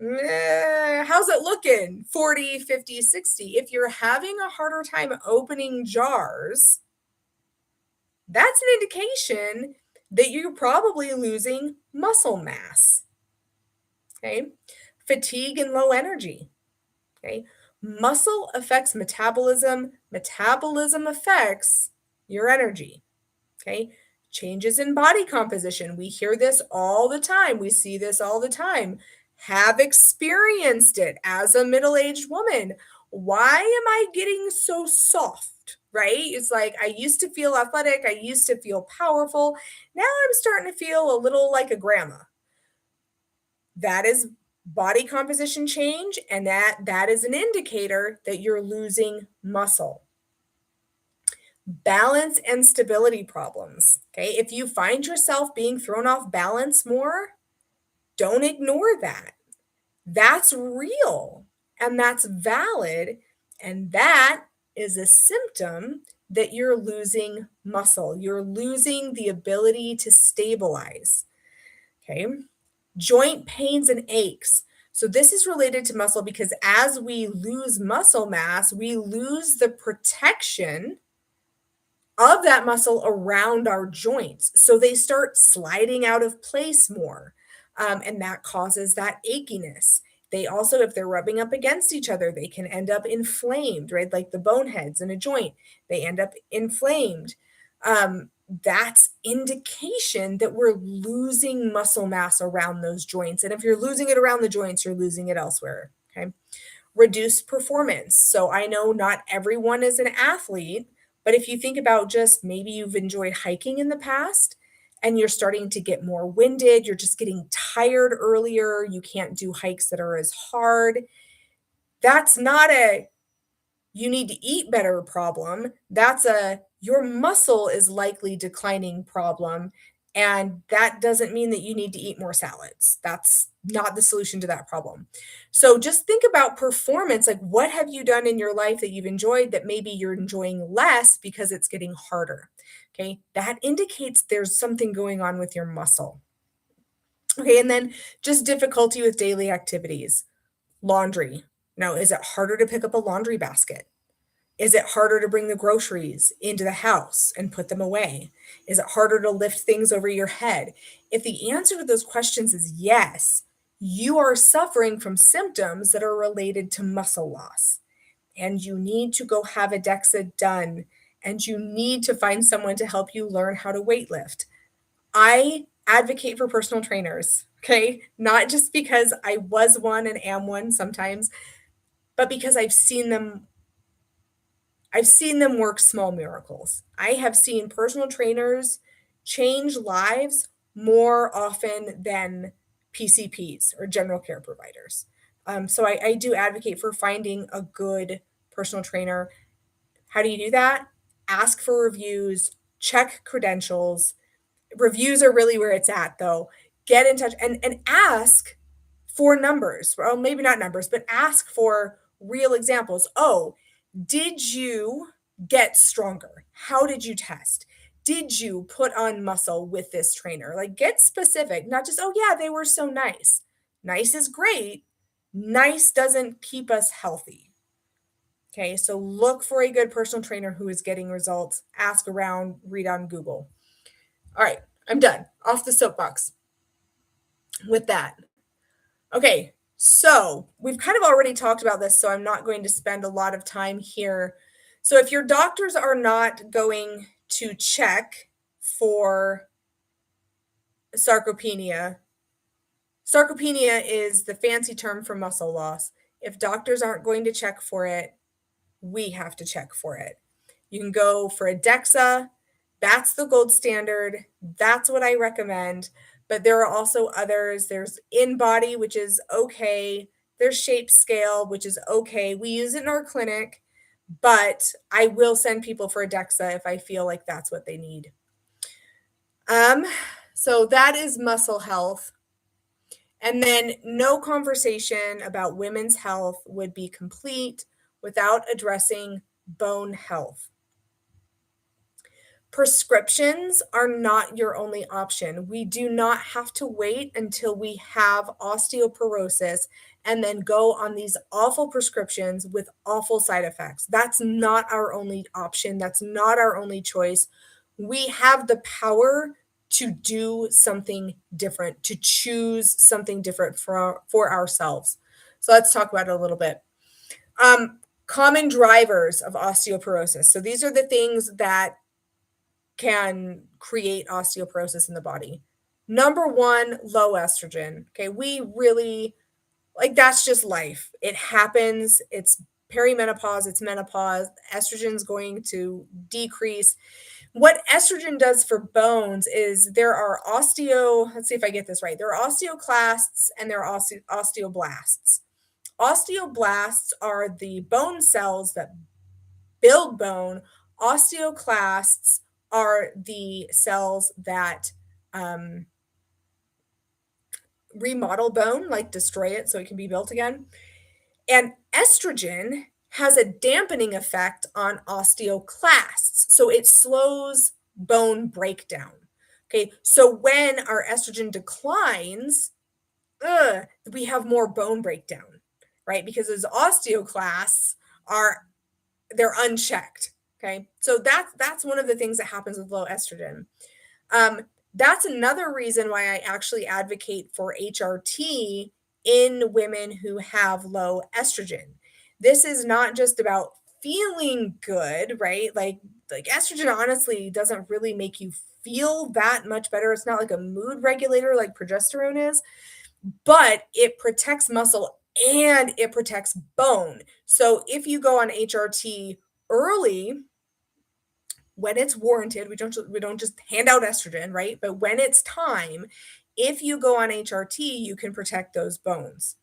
How's it looking? 40, 50, 60. If you're having a harder time opening jars, that's an indication that you're probably losing muscle mass. Okay. Fatigue and low energy. Okay. Muscle affects metabolism. Metabolism affects your energy. Okay. Changes in body composition. We hear this all the time. We see this all the time. Have experienced it as a middle aged woman. Why am I getting so soft? Right? It's like I used to feel athletic. I used to feel powerful. Now I'm starting to feel a little like a grandma. That is body composition change, and that is an indicator that you're losing muscle. Balance and stability problems. Okay. If you find yourself being thrown off balance more, don't ignore that. That's real and that's valid. And that is a symptom that you're losing muscle. You're losing the ability to stabilize. Okay. Joint pains and aches. So, this is related to muscle because as we lose muscle mass, we lose the protection of that muscle around our joints. So they start sliding out of place more. And that causes that achiness. They also, if they're rubbing up against each other, they can end up inflamed, right? Like the bone heads in a joint, they end up inflamed. That's indication that we're losing muscle mass around those joints. And if you're losing it around the joints, you're losing it elsewhere. Okay. Reduced performance. So I know not everyone is an athlete, but if you think about just maybe you've enjoyed hiking in the past and you're starting to get more winded, you're just getting tired earlier, you can't do hikes that are as hard. That's not a you need to eat better problem. That's a your muscle is likely declining problem. And that doesn't mean that you need to eat more salads. That's not the solution to that problem. So just think about performance. Like, what have you done in your life that you've enjoyed that maybe you're enjoying less because it's getting harder? Okay. That indicates there's something going on with your muscle. Okay. And then just difficulty with daily activities, laundry. Now, is it harder to pick up a laundry basket? Is it harder to bring the groceries into the house and put them away? Is it harder to lift things over your head? If the answer to those questions is yes, you are suffering from symptoms that are related to muscle loss. And you need to go have a DEXA done. And you need to find someone to help you learn how to weight lift. I advocate for personal trainers, okay? Not just because I was one and am one sometimes, but because I've seen them work small miracles. I have seen personal trainers change lives more often than PCPs or general care providers. So I do advocate for finding a good personal trainer. How do you do that? Ask for reviews, check credentials. Reviews are really where it's at, though. Get in touch and ask for numbers. Well, maybe not numbers, but ask for real examples. Oh, did you get stronger? How did you test? Did you put on muscle with this trainer? Like, get specific, not just, oh, yeah, they were so nice. Nice is great. Nice doesn't keep us healthy. Okay, so look for a good personal trainer who is getting results. Ask around, read on Google. All right, I'm done. Off the soapbox with that. Okay, so we've kind of already talked about this, so I'm not going to spend a lot of time here. So if your doctors are not going to check for sarcopenia, sarcopenia is the fancy term for muscle loss. If doctors aren't going to check for it, we have to check for it. You can go for a DEXA. That's the gold standard. That's what I recommend. But there are also others. There's InBody, which is okay. There's shape scale, which is okay. We use it in our clinic, but I will send people for a DEXA if I feel like that's what they need. Um, so that is muscle health. And then no conversation about women's health would be complete without addressing bone health. Prescriptions are not your only option. We do not have to wait until we have osteoporosis and then go on these awful prescriptions with awful side effects. That's not our only option. That's not our only choice. We have the power to do something different, to choose something different for ourselves. So let's talk about it a little bit. Common drivers of osteoporosis. So these are the things that can create osteoporosis in the body. Number one, low estrogen. Okay, we really that's just life. It happens. It's perimenopause, it's menopause. Estrogen's going to decrease. What estrogen does for bones is there are let's see if I get this right. There are osteoclasts and there are osteoblasts. Osteoblasts are the bone cells that build bone. Osteoclasts are the cells that remodel bone, like destroy it so it can be built again. And estrogen has a dampening effect on osteoclasts. So it slows bone breakdown. Okay, so when our estrogen declines, we have more bone breakdown, right? Because those osteoclasts they're unchecked. Okay, so that's one of the things that happens with low estrogen. That's another reason why I actually advocate for HRT in women who have low estrogen. This is not just about feeling good, right? Like estrogen honestly doesn't really make you feel that much better. It's not like a mood regulator like progesterone is, but it protects muscle and it protects bone. So if you go on HRT early, when it's warranted, we don't just hand out estrogen, right? But when it's time, if you go on HRT, you can protect those bones.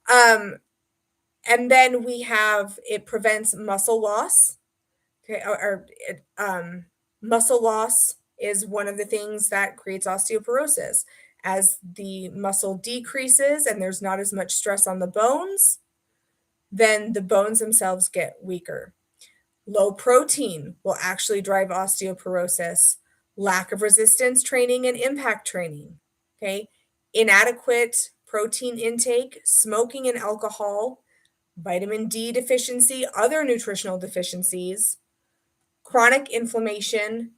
And then we have it prevents muscle loss. Okay, muscle loss is one of the things that creates osteoporosis. As the muscle decreases and there's not as much stress on the bones, then the bones themselves get weaker. Low protein will actually drive osteoporosis. Lack of resistance training and impact training. Okay. Inadequate protein intake, smoking and alcohol, vitamin D deficiency, other nutritional deficiencies, chronic inflammation,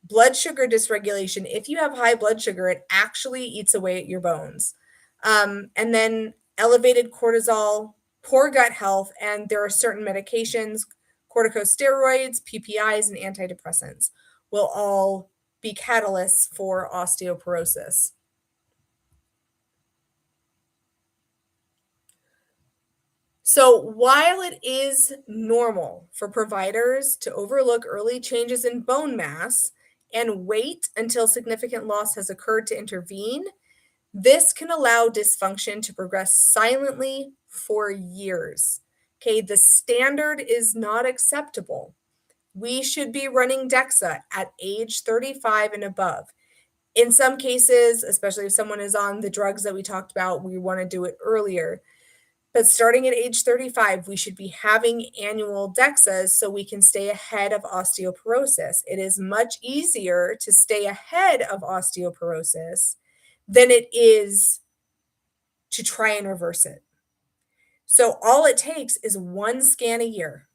blood sugar dysregulation. If you have high blood sugar, it actually eats away at your bones. And then elevated cortisol, poor gut health, and there are certain medications, corticosteroids, PPIs, and antidepressants will all be catalysts for osteoporosis. So while it is normal for providers to overlook early changes in bone mass and wait until significant loss has occurred to intervene, this can allow dysfunction to progress silently for years. Okay, the standard is not acceptable. We should be running DEXA at age 35 and above. In some cases, especially if someone is on the drugs that we talked about, we want to do it earlier. But starting at age 35, we should be having annual DEXAs so we can stay ahead of osteoporosis. It is much easier to stay ahead of osteoporosis than it is to try and reverse it. So all it takes is one scan a year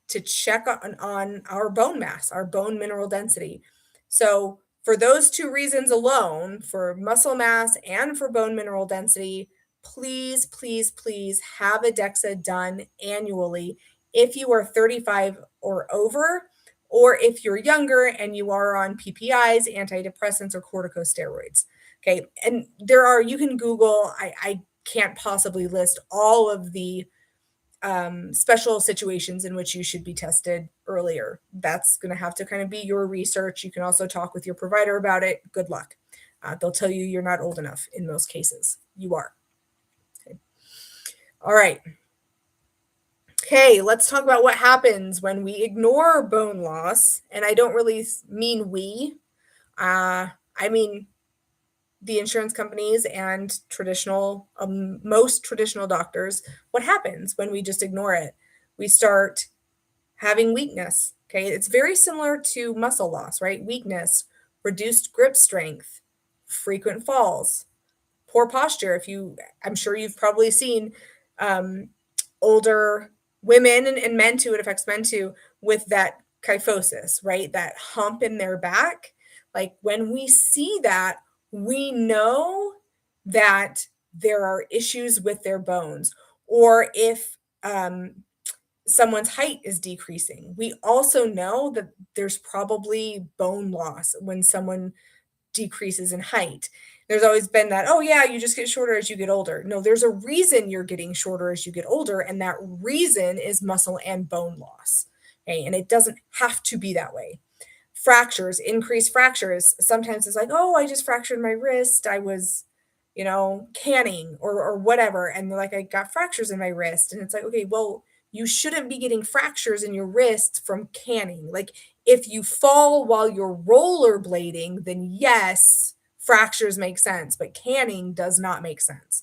to check on our bone mass, our bone mineral density. So for those two reasons alone, for muscle mass and for bone mineral density, please, please, please have a DEXA done annually if you are 35 or over, or if you're younger and you are on PPIs, antidepressants, or corticosteroids. Okay. And you can Google, I can't possibly list all of the special situations in which you should be tested earlier. That's going to have to kind of be your research. You can also talk with your provider about it. Good luck. They'll tell you you're not old enough in most cases. You are. Okay. All right. Okay, let's talk about what happens when we ignore bone loss. And I don't really mean we. I mean the insurance companies and most traditional doctors. What happens when we just ignore it? We start having weakness. Okay, it's very similar to muscle loss, right? Weakness, reduced grip strength, frequent falls, poor posture. I'm sure you've probably seen um, older women and men too, it affects men too, with that kyphosis, right? That hump in their back. Like when we see that, we know that there are issues with their bones. Or if someone's height is decreasing, we also know that there's probably bone loss when someone decreases in height. There's always been that, oh, yeah, you just get shorter as you get older. No, there's a reason you're getting shorter as you get older, and that reason is muscle and bone loss. Okay, and it doesn't have to be that way. Fractures, increased fractures. Sometimes it's like, oh, I just fractured my wrist. I was, canning or whatever. And they're like, I got fractures in my wrist. And it's like, okay, well, you shouldn't be getting fractures in your wrist from canning. Like if you fall while you're rollerblading, then yes, fractures make sense, but canning does not make sense.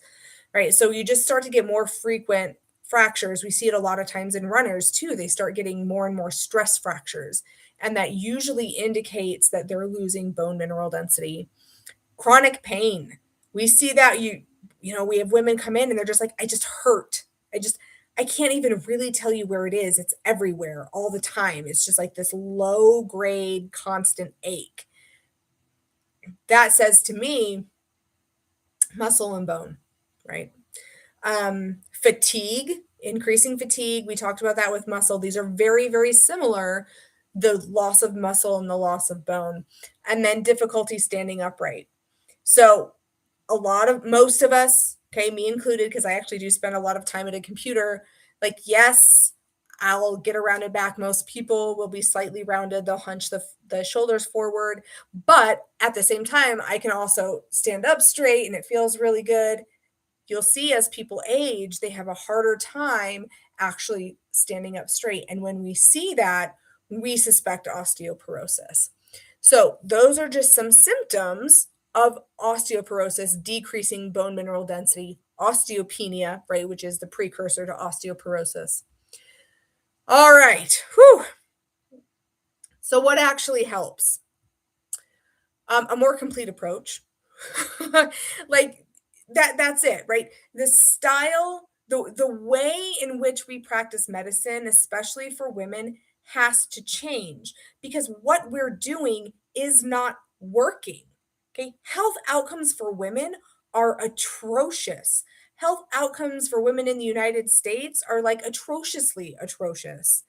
Right? So you just start to get more frequent fractures. We see it a lot of times in runners too. They start getting more and more stress fractures, and that usually indicates that they're losing bone mineral density. Chronic pain. We see that we have women come in and they're just like, I just hurt. I can't even really tell you where it is. It's everywhere all the time. It's just like this low grade constant ache. That says to me muscle and bone, right? Fatigue, increasing fatigue. We talked about that with muscle. These are very, very similar, the loss of muscle and the loss of bone. And then difficulty standing upright. So most of us, okay, me included, because I actually do spend a lot of time at a computer, like, yes, I'll get a rounded back. Most people will be slightly rounded. They'll hunch the shoulders forward. But at the same time, I can also stand up straight and it feels really good. You'll see as people age, they have a harder time actually standing up straight. And when we see that, we suspect osteoporosis. So, those are just some symptoms of osteoporosis, decreasing bone mineral density, osteopenia, right, which is the precursor to osteoporosis. All right. Whew. So, what actually helps? A more complete approach. Like that's it, right? The style, the way in which we practice medicine, especially for women, has to change because what we're doing is not working. Okay? Health outcomes for women are atrocious. Health outcomes for women in the United States are like atrociously atrocious.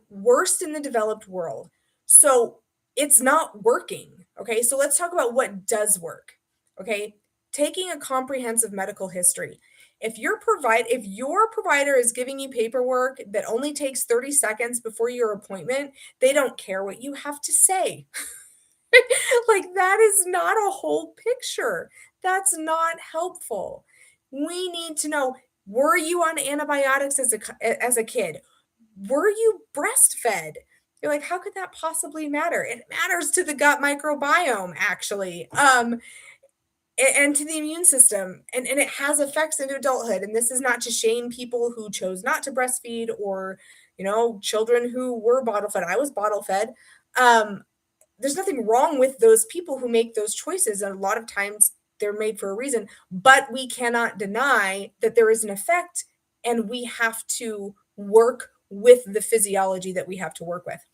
Worst in the developed world. So it's not working. Okay. So let's talk about what does work. Okay. Taking a comprehensive medical history. If your provider is giving you paperwork that only takes 30 seconds before your appointment, they don't care what you have to say. Like that is not a whole picture. That's not helpful. We need to know, were you on antibiotics as a kid? Were you breastfed? You're like, how could that possibly matter? It matters to the gut microbiome, actually, and to the immune system. And it has effects into adulthood. And this is not to shame people who chose not to breastfeed or, children who were bottle fed. I was bottle fed. There's nothing wrong with those people who make those choices. And a lot of times they're made for a reason, but we cannot deny that there is an effect and we have to work with the physiology that we have to work with.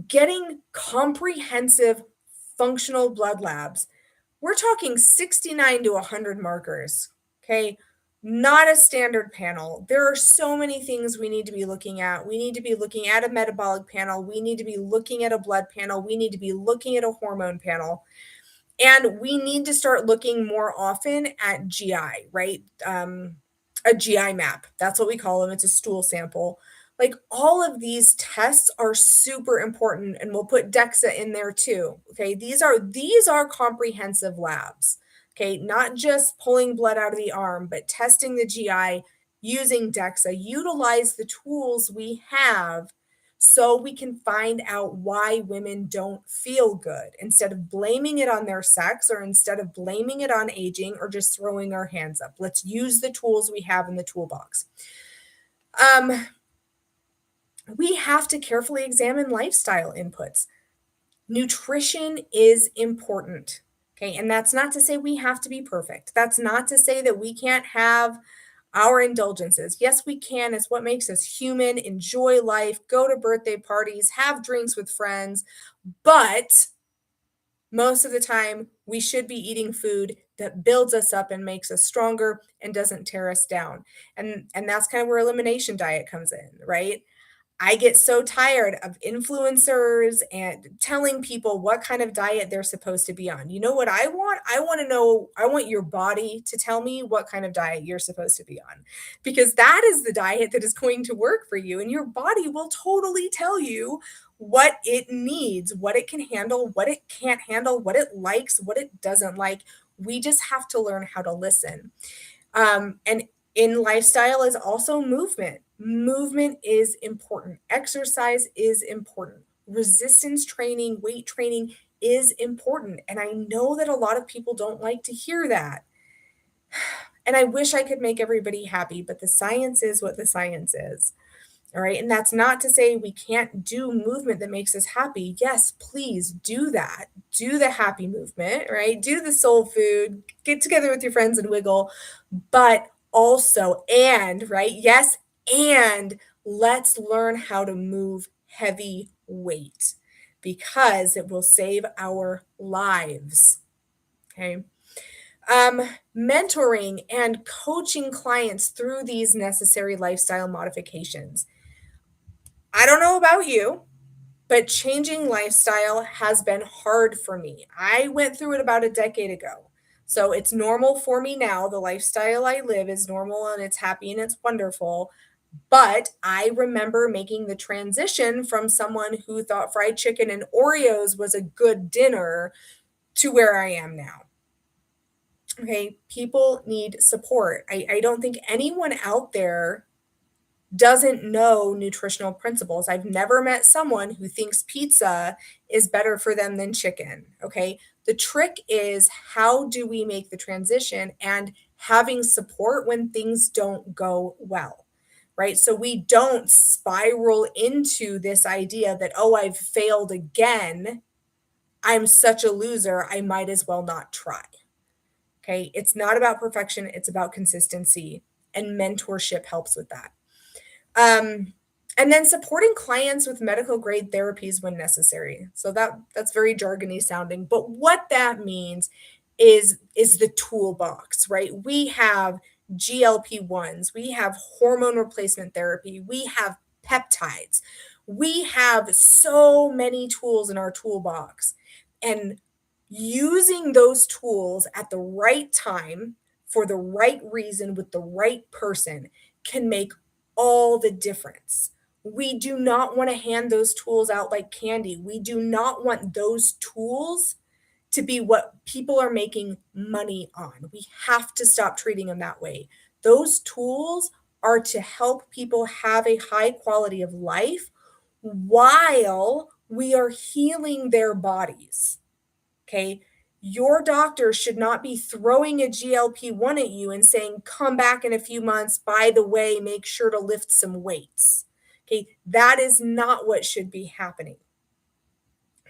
Getting comprehensive functional blood labs. We're talking 69 to 100 markers. Okay. Not a standard panel. There are so many things we need to be looking at. We need to be looking at a metabolic panel. We need to be looking at a blood panel. We need to be looking at a hormone panel. And we need to start looking more often at GI, right? A GI map. That's what we call them. It's a stool sample. Like all of these tests are super important, and we'll put DEXA in there too. Okay, these are comprehensive labs. Okay, not just pulling blood out of the arm, but testing the GI, using DEXA, utilize the tools we have so we can find out why women don't feel good instead of blaming it on their sex or instead of blaming it on aging or just throwing our hands up. Let's use the tools we have in the toolbox. We have to carefully examine lifestyle inputs. Nutrition is important. Okay. And that's not to say we have to be perfect. That's not to say that we can't have our indulgences. Yes, we can. It's what makes us human, enjoy life, go to birthday parties, have drinks with friends. But most of the time, we should be eating food that builds us up and makes us stronger and doesn't tear us down. And that's kind of where elimination diet comes in, right? I get so tired of influencers and telling people what kind of diet they're supposed to be on. You know what I want? I want to know, I want your body to tell me what kind of diet you're supposed to be on, because that is the diet that is going to work for you. And your body will totally tell you what it needs, what it can handle, what it can't handle, what it likes, what it doesn't like. We just have to learn how to listen. And in lifestyle is also movement. Movement is important. Exercise is important. Resistance training, weight training is important. And I know that a lot of people don't like to hear that. And I wish I could make everybody happy, but the science is what the science is. All right. And that's not to say we can't do movement that makes us happy. Yes, please do that. Do the happy movement, right? Do the soul food, get together with your friends and wiggle, but also, and, right? Yes, and let's learn how to move heavy weight because it will save our lives. Okay. Mentoring and coaching clients through these necessary lifestyle modifications. I don't know about you, but changing lifestyle has been hard for me. I went through it about a decade ago. So it's normal for me now. The lifestyle I live is normal and it's happy and it's wonderful. But I remember making the transition from someone who thought fried chicken and Oreos was a good dinner to where I am now. Okay. People need support. I don't think anyone out there doesn't know nutritional principles. I've never met someone who thinks pizza is better for them than chicken. Okay. The trick is how do we make the transition and having support when things don't go well, right? So we don't spiral into this idea that, oh, I've failed again. I'm such a loser. I might as well not try. Okay. It's not about perfection, it's about consistency, and mentorship helps with that. Um, and then supporting clients with medical grade therapies when necessary. So that's very jargony sounding, but what that means is the toolbox, right? We have GLP-1s, we have hormone replacement therapy, we have peptides. We have so many tools in our toolbox. And using those tools at the right time for the right reason with the right person can make all the difference. We do not want to hand those tools out like candy. We do not want those tools to be what people are making money on. We have to stop treating them that way. Those tools are to help people have a high quality of life while we are healing their bodies. Okay. Your doctor should not be throwing a GLP-1 at you and saying, come back in a few months. By the way, make sure to lift some weights. Okay. That is not what should be happening.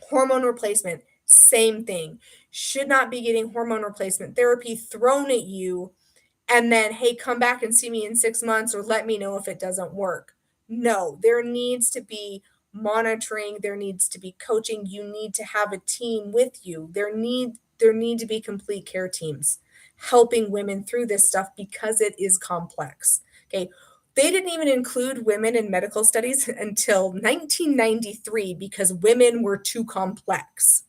Hormone replacement, same thing. Should not be getting hormone replacement therapy thrown at you and then, hey, come back and see me in 6 months or let me know if it doesn't work. No, there needs to be monitoring, there needs to be coaching, you need to have a team with you. There need to be complete care teams helping women through this stuff because it is complex. Okay. They didn't even include women in medical studies until 1993 because women were too complex.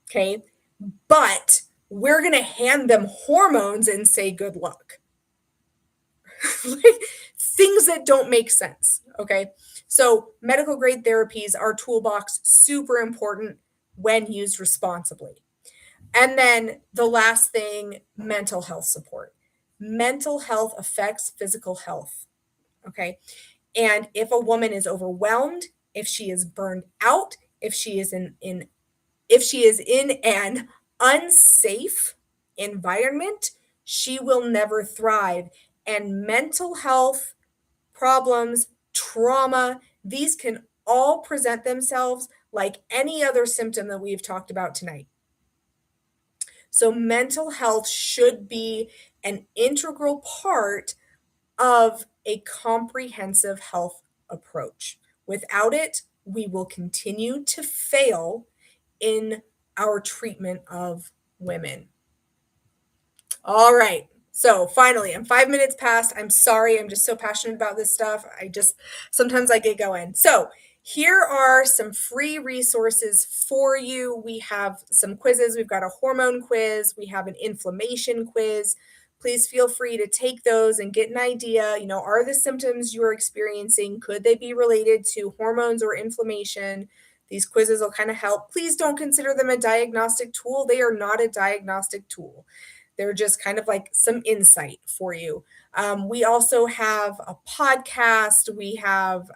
Okay. But we're going to hand them hormones and say good luck. Like, things that don't make sense. Okay. So, medical grade therapies are toolbox, super important when used responsibly. And then the last thing, mental health support. Mental health affects physical health. Okay. And if a woman is overwhelmed, if she is burned out, if she is in an unsafe environment, she will never thrive. And mental health problems, trauma, these can all present themselves like any other symptom that we've talked about tonight. So, mental health should be an integral part of a comprehensive health approach. Without it, we will continue to fail in our treatment of women. All right. So finally, I'm 5 minutes past. I'm sorry. I'm just so passionate about this stuff. Sometimes I get going. So here are some free resources for you. We have some quizzes. We've got a hormone quiz. We have an inflammation quiz. Please feel free to take those and get an idea. Are the symptoms you're experiencing, could they be related to hormones or inflammation? These quizzes will kind of help. Please don't consider them a diagnostic tool. They are not a diagnostic tool. They're just kind of like some insight for you. We also have a podcast. We have,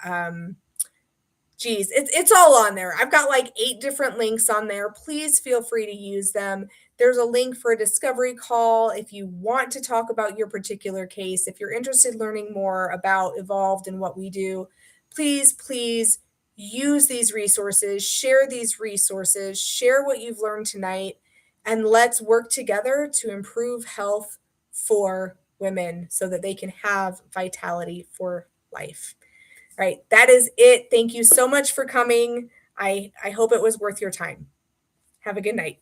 it's all on there. I've got like 8 different links on there. Please feel free to use them. There's a link for a discovery call if you want to talk about your particular case. If you're interested in learning more about Evolved and what we do, please use these resources, share these resources, share what you've learned tonight, and let's work together to improve health for women so that they can have vitality for life. All right, that is it. Thank you so much for coming. I hope it was worth your time. Have a good night.